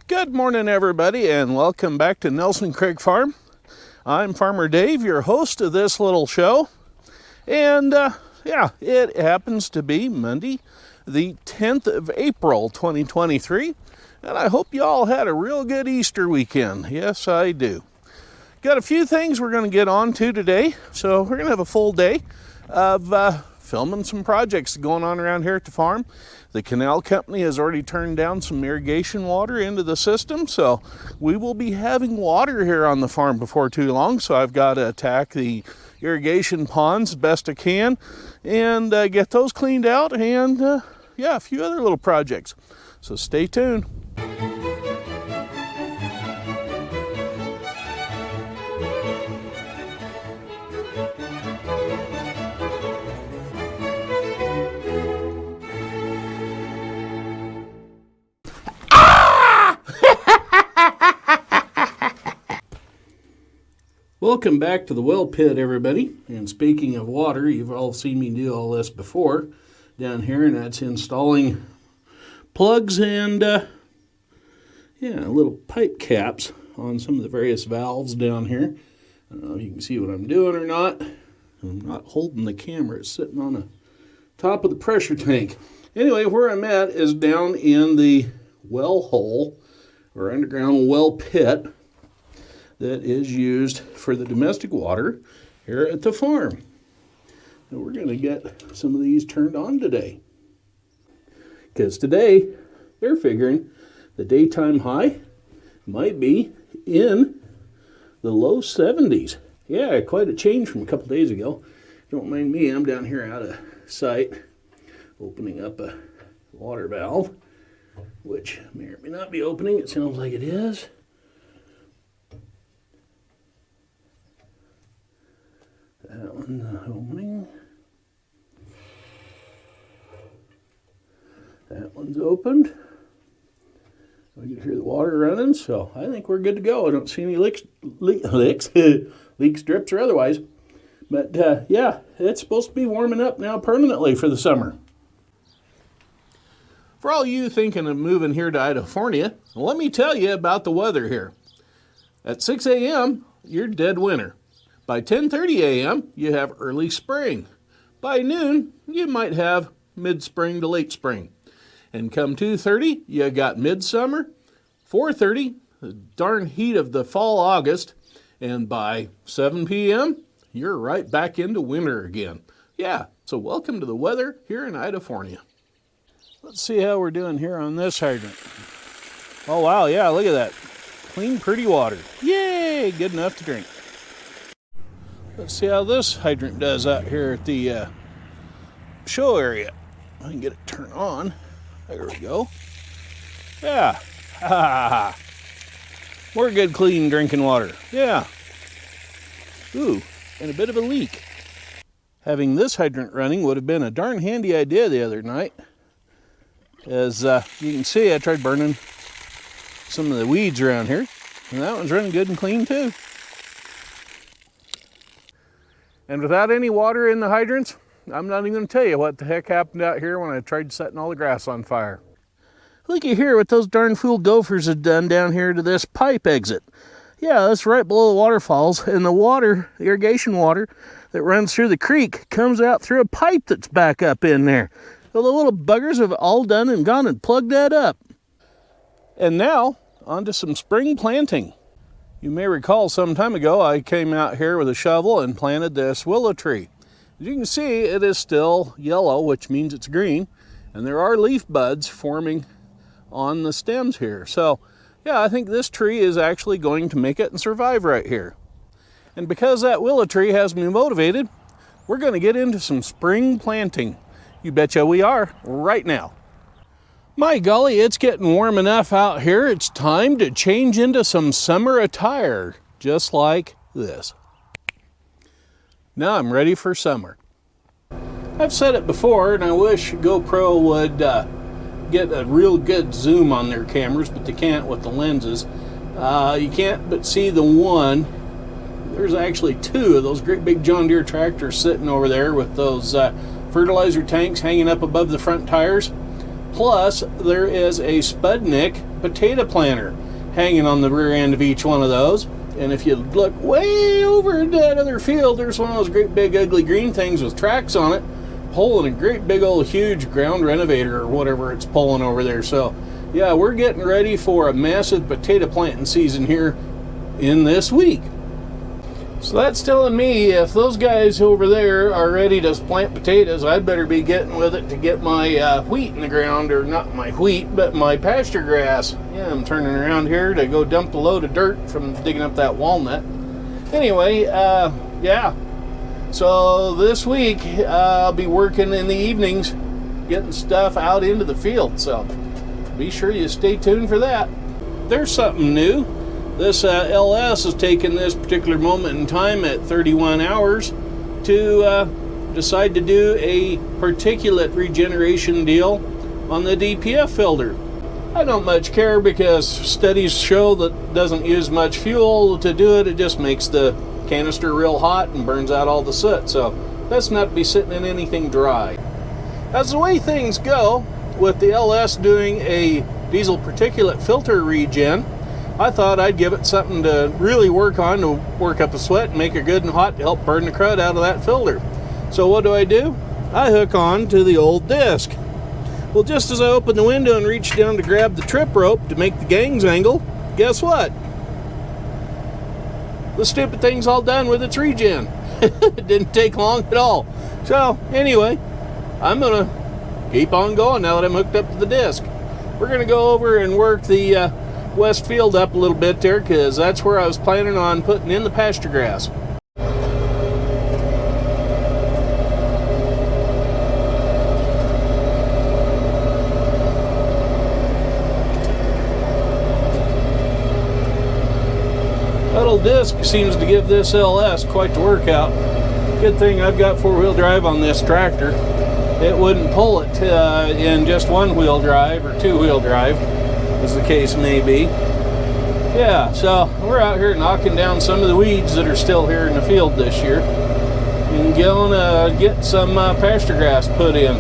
Good morning, everybody, and welcome back to Nelson Creek Farm. I'm Farmer Dave, your host of this little show. And it happens to be Monday, the 10th of April, 2023. And I hope you all had a real good Easter weekend. Yes, I do. Got a few things we're going to get on to today. So we're going to have a full day of filming some projects going on around here at the farm. The canal company has already turned down some irrigation water into the system, so we will be having water here on the farm before too long. So I've got to attack the irrigation ponds best I can and get those cleaned out, and a few other little projects. So stay tuned. Welcome back to the well pit, everybody. And speaking of water, you've all seen me do all this before down here, and that's installing plugs and little pipe caps on some of the various valves down here. I don't know if you can see what I'm doing or not. I'm not holding the camera, it's sitting on the top of the pressure tank. Anyway, where I'm at is down in the well hole or underground well pit that is used for the domestic water here at the farm. And we're going to get some of these turned on today. Because today, they're figuring the daytime high might be in the low 70s. Yeah, quite a change from a couple days ago. Don't mind me, I'm down here out of sight, opening up a water valve, which may or may not be opening. It sounds like it is. That one's opening. That one's opened. We can hear the water running, so I think we're good to go. I don't see any leaks, leak strips or otherwise. But it's supposed to be warming up now permanently for the summer. For all you thinking of moving here to Idaho, let me tell you about the weather here. At 6 a.m., you're dead winter. By 10:30 a.m., you have early spring. By noon, you might have mid-spring to late spring. And come 2:30, you got midsummer. 4:30, the darn heat of the fall August. And by 7 p.m., you're right back into winter again. Yeah, so welcome to the weather here in Idaho. Let's see how we're doing here on this hydrant. Oh, wow, yeah, look at that. Clean, pretty water. Yay, good enough to drink. Let's see how this hydrant does out here at the show area. I can get it turned on. There we go. Yeah. More good, clean drinking water. Yeah. Ooh, and a bit of a leak. Having this hydrant running would have been a darn handy idea the other night. As you can see, I tried burning some of the weeds around here. And that one's running good and clean too. And without any water in the hydrants, I'm not even going to tell you what the heck happened out here when I tried setting all the grass on fire. Looky here what those darn fool gophers have done down here to this pipe exit. Yeah, that's right below the waterfalls, and the water, the irrigation water that runs through the creek comes out through a pipe that's back up in there. Well, the little buggers have all done and gone and plugged that up. And now, on to some spring planting. You may recall some time ago I came out here with a shovel and planted this willow tree. As you can see, it is still yellow, which means it's green, and there are leaf buds forming on the stems here. So, yeah, I think this tree is actually going to make it and survive right here. And because that willow tree has me motivated, we're going to get into some spring planting. You betcha we are right now. My golly, it's getting warm enough out here. It's time to change into some summer attire, just like this. Now I'm ready for summer. I've said it before, and I wish GoPro would get a real good zoom on their cameras, but they can't with the lenses. You can't but see the one. There's actually two of those great big John Deere tractors sitting over there with those fertilizer tanks hanging up above the front tires. Plus, there is a Spudnik potato planter hanging on the rear end of each one of those. And if you look way over in that other field, there's one of those great big ugly green things with tracks on it, pulling a great big old huge ground renovator or whatever it's pulling over there. So yeah, we're getting ready for a massive potato planting season here in this week. So that's telling me if those guys over there are ready to plant potatoes, I'd better be getting with it to get my wheat in the ground, or not my wheat, but my pasture grass. Yeah, I'm turning around here to go dump a load of dirt from digging up that walnut. Anyway, yeah. So this week, I'll be working in the evenings, getting stuff out into the field. So be sure you stay tuned for that. There's something new. This LS has taken this particular moment in time at 31 hours to decide to do a particulate regeneration deal on the DPF filter. I don't much care because studies show that it doesn't use much fuel to do it. It just makes the canister real hot and burns out all the soot. So that's not to be sitting in anything dry. As the way things go, with the LS doing a diesel particulate filter regen, I thought I'd give it something to really work on, to work up a sweat and make it good and hot to help burn the crud out of that filter. So what do? I hook on to the old disc. Well, just as I open the window and reach down to grab the trip rope to make the gangs angle, guess what? The stupid thing's all done with its regen. It didn't take long at all. So anyway, I'm gonna keep on going now that I'm hooked up to the disc. We're gonna go over and work the west field up a little bit there, because that's where I was planning on putting in the pasture grass. That old disc seems to give this LS quite the workout. Good thing I've got four-wheel drive on this tractor. It wouldn't pull it in just one-wheel drive or two-wheel drive, as the case may be. Yeah, so we're out here knocking down some of the weeds that are still here in the field this year and going to get some pasture grass put in.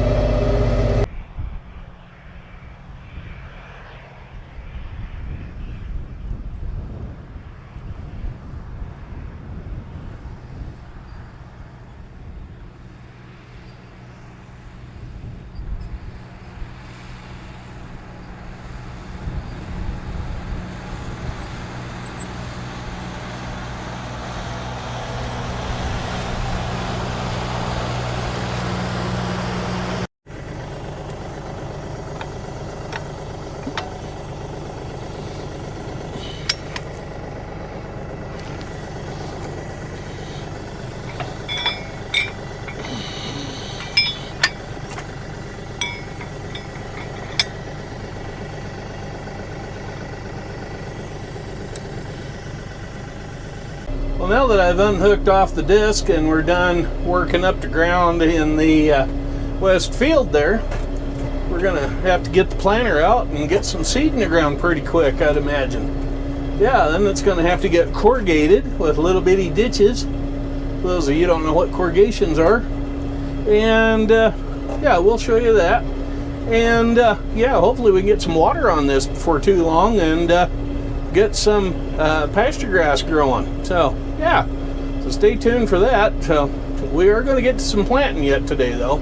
Well, now that I've unhooked off the disc and we're done working up the ground in the west field there, we're going to have to get the planter out and get some seed in the ground pretty quick, I'd imagine. Yeah, then it's going to have to get corrugated with little bitty ditches. For those of you who don't know what corrugations are. And yeah, we'll show you that. And yeah, hopefully we can get some water on this before too long and get some pasture grass growing. So yeah, so stay tuned for that. We are going to get to some planting yet today, though.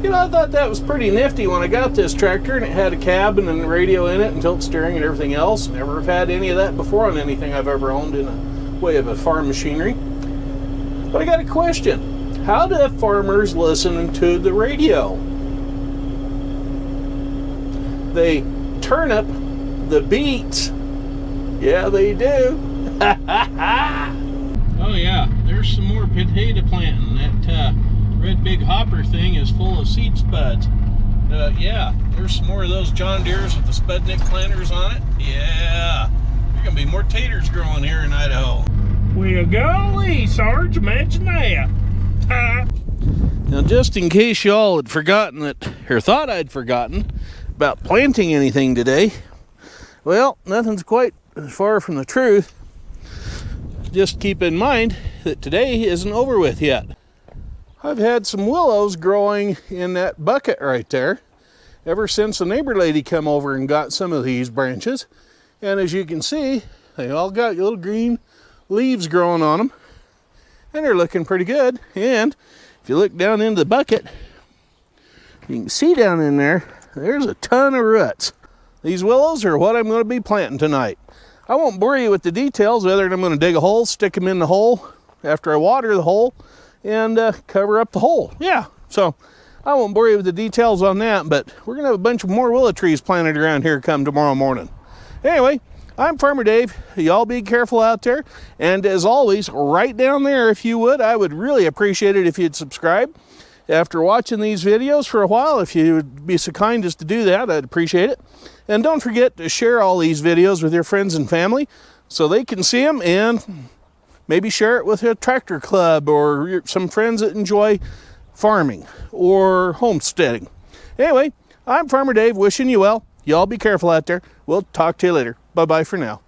You know, I thought that was pretty nifty when I got this tractor, and it had a cab and a radio in it and tilt steering and everything else. Never have had any of that before on anything I've ever owned in a way of a farm machinery. But I got a question. How do farmers listen to the radio? They turn up the beats. Yeah, they do. Oh yeah, there's some more potato planting. That red big hopper thing is full of seed spuds. Yeah, there's some more of those John Deeres with the Spudnik planters on it. Yeah, there's gonna be more taters growing here in Idaho. Well, golly, Sarge, imagine that. Now, just in case y'all had forgotten that, or thought I'd forgotten about planting anything today, well, nothing's quite as far from the truth. Just keep in mind that today isn't over with yet. I've had some willows growing in that bucket right there. ever since the neighbor lady come over and got some of these branches. And as you can see, they all got little green leaves growing on them. And they're looking pretty good. And if you look down into the bucket, you can see down in there, there's a ton of roots. These willows are what I'm going to be planting tonight. I won't bore you with the details other than I'm going to dig a hole, stick them in the hole after I water the hole, and cover up the hole. Yeah, so I won't bore you with the details on that, but we're going to have a bunch of more willow trees planted around here come tomorrow morning. Anyway, I'm Farmer Dave. Y'all be careful out there. And as always, right down there, if you would, I would really appreciate it if you'd subscribe. After watching these videos for a while, if you would be so kind as to do that, I'd appreciate it. And don't forget to share all these videos with your friends and family so they can see them, and maybe share it with a tractor club or some friends that enjoy farming or homesteading. Anyway, I'm Farmer Dave wishing you well. Y'all be careful out there. We'll talk to you later. Bye-bye for now.